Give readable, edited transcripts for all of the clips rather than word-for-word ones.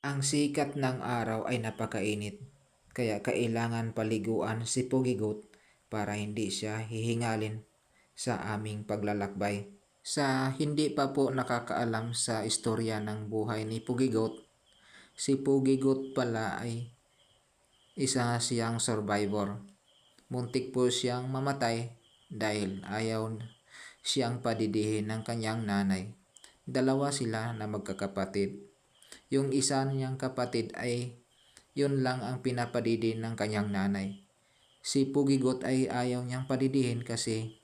Ang sikat ng araw ay napakainit, kaya kailangan paliguan si Pugigot para hindi siya hihingalin sa aming paglalakbay. Sa hindi pa po nakakaalam sa istorya ng buhay ni Pugigot, si Pugigot pala ay isa siyang survivor. Muntik po siyang mamatay dahil ayaw siyang padidihin ng kanyang nanay. Dalawa sila na magkakapatid. Yung isa niyang kapatid ay yun lang ang pinapadidin ng kanyang nanay. Si Pugigot ay ayaw niyang padidihin kasi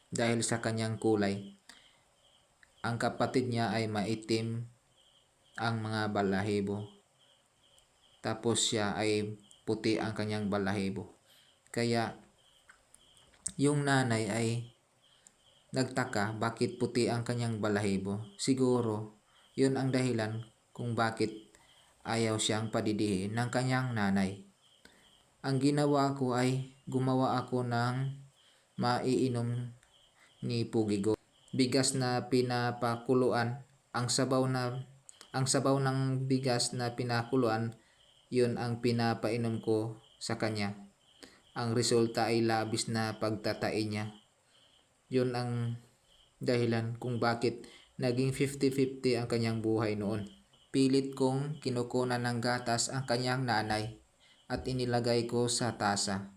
dahil sa kanyang kulay. Ang kapatid niya ay maitim ang mga balahibo. Tapos siya ay puti ang kanyang balahibo. Kaya yung nanay ay nagtaka bakit puti ang kanyang balahibo. Siguro yun ang dahilan kung bakit ayaw siyang padidihin ng kanyang nanay. Ang ginawa ko ay gumawa ako ng maiinom ni Pugigot. Bigas na pinapakuluan, ang sabaw ng bigas na pinakuluan, yun ang pinapainom ko sa kanya. Ang resulta ay labis na pagtatai niya. Yun ang dahilan kung bakit naging 50-50 ang kanyang buhay noon. Pilit kong kinukunan ng gatas ang kanyang nanay at inilagay ko sa tasa.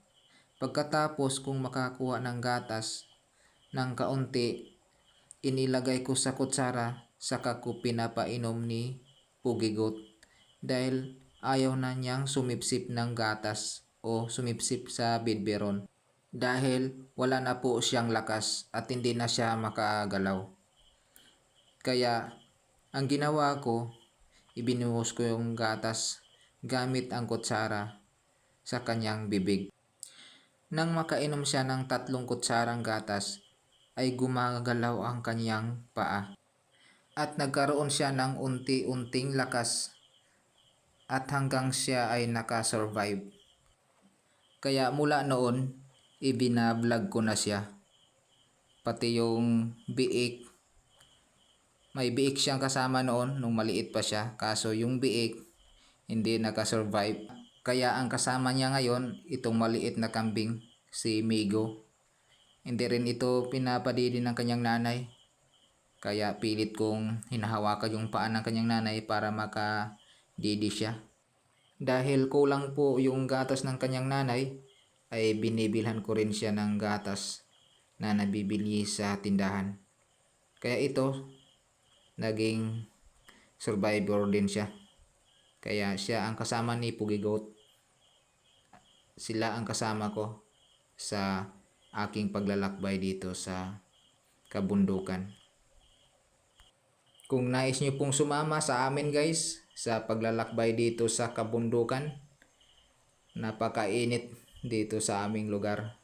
Pagkatapos kong makakuha ng gatas ng kaunti, inilagay ko sa kutsara saka ko pinapainom ni Pugigot dahil ayaw na niyang sumipsip ng gatas o sumipsip sa bidberon dahil wala na po siyang lakas at hindi na siya makagalaw. Kaya ang ginawa ko, ibinuhos ko yung gatas gamit ang kutsara sa kanyang bibig. Nang makainom siya ng 3 kutsarang gatas, ay gumagalaw ang kanyang paa. At nagkaroon siya ng unti-unting lakas at hanggang siya ay nakasurvive. Kaya mula noon, ibinablog ko na siya. Pati yung biik, may biik siyang kasama noon nung maliit pa siya. Kaso yung biik, hindi nakasurvive. Kaya ang kasama niya ngayon, itong maliit na kambing, si Migo. Hindi rin ito pinapadidi ng kanyang nanay. Kaya pilit kong hinahawakan yung paa ng kanyang nanay para makadidi siya. Dahil kulang po yung gatas ng kanyang nanay, ay binibilhan ko rin siya ng gatas na nabibili sa tindahan. Kaya ito, naging survivor din siya. Kaya siya ang kasama ni Pugigot. Sila ang kasama ko sa aking paglalakbay dito sa kabundukan. Kung nais nyo pong sumama sa amin guys, sa paglalakbay dito sa kabundukan, napakainit dito sa aming lugar.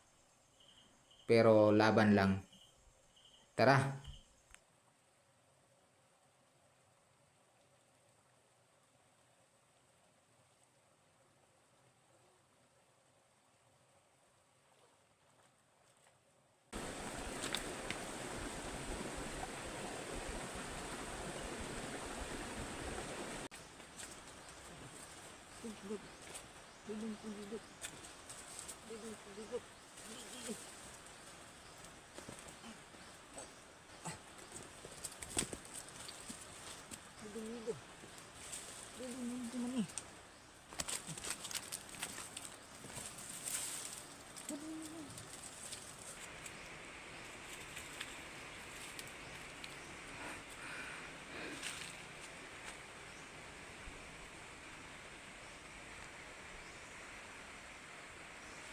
Pero laban lang. Tara!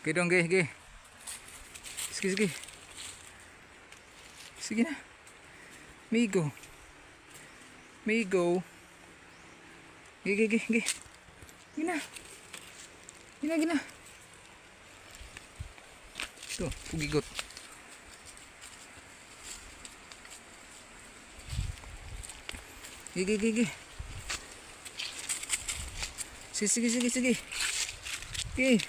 Oke dong, ge. Sige. Sige na. Migo. Ge. Gina. Tuh, Pugigot. Ge. Sige. Ge.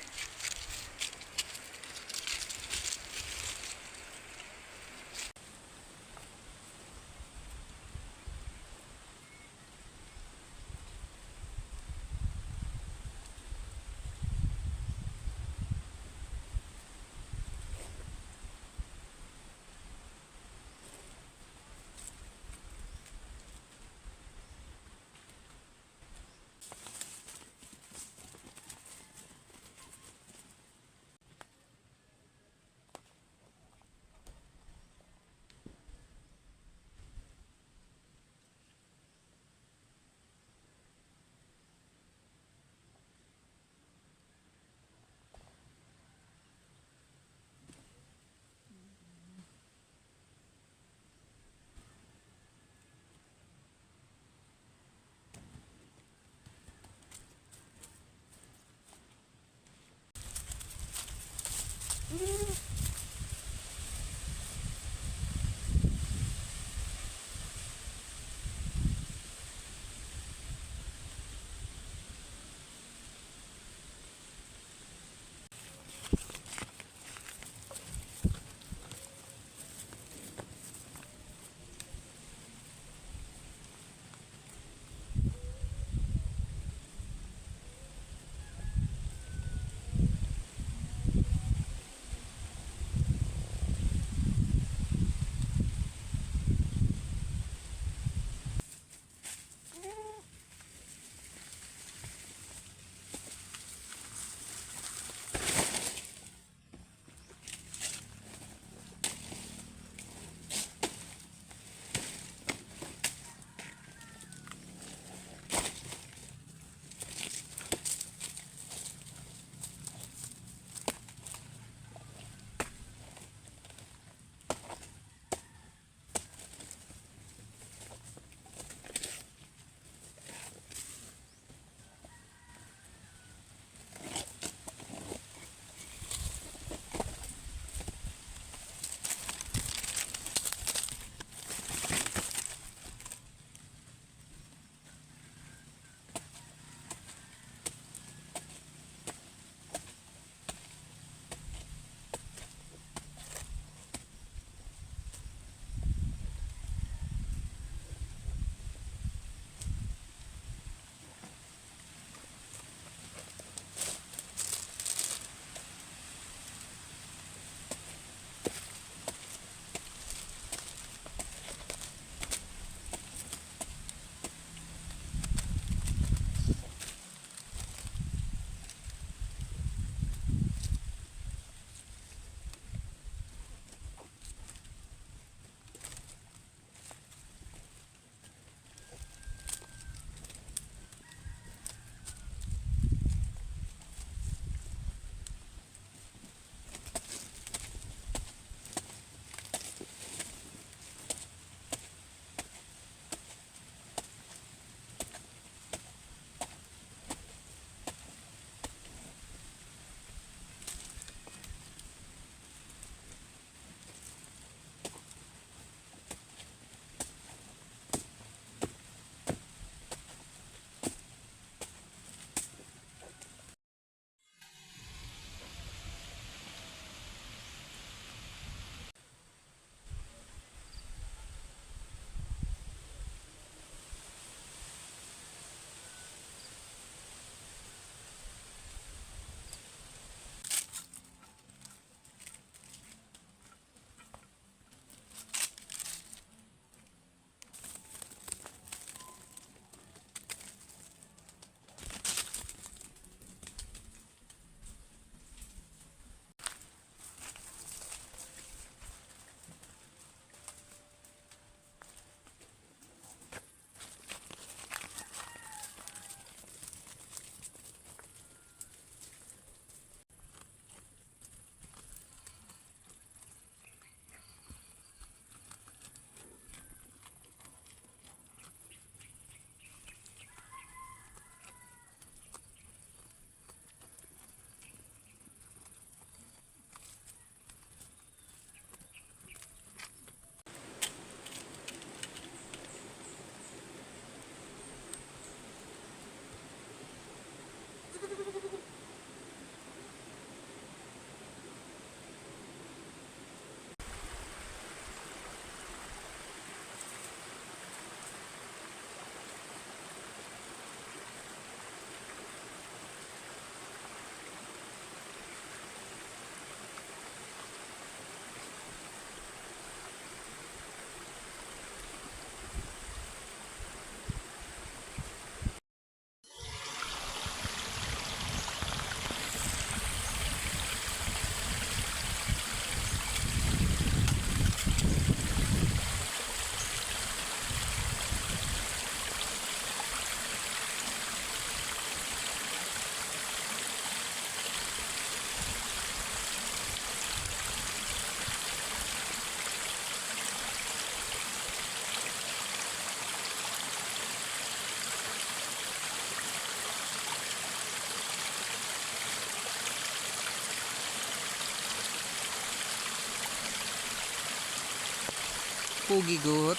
pugigot.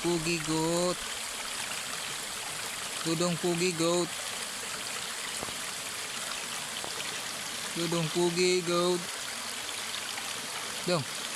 Pugigot. Dudong pugigot. Dudong pugigot. Dong.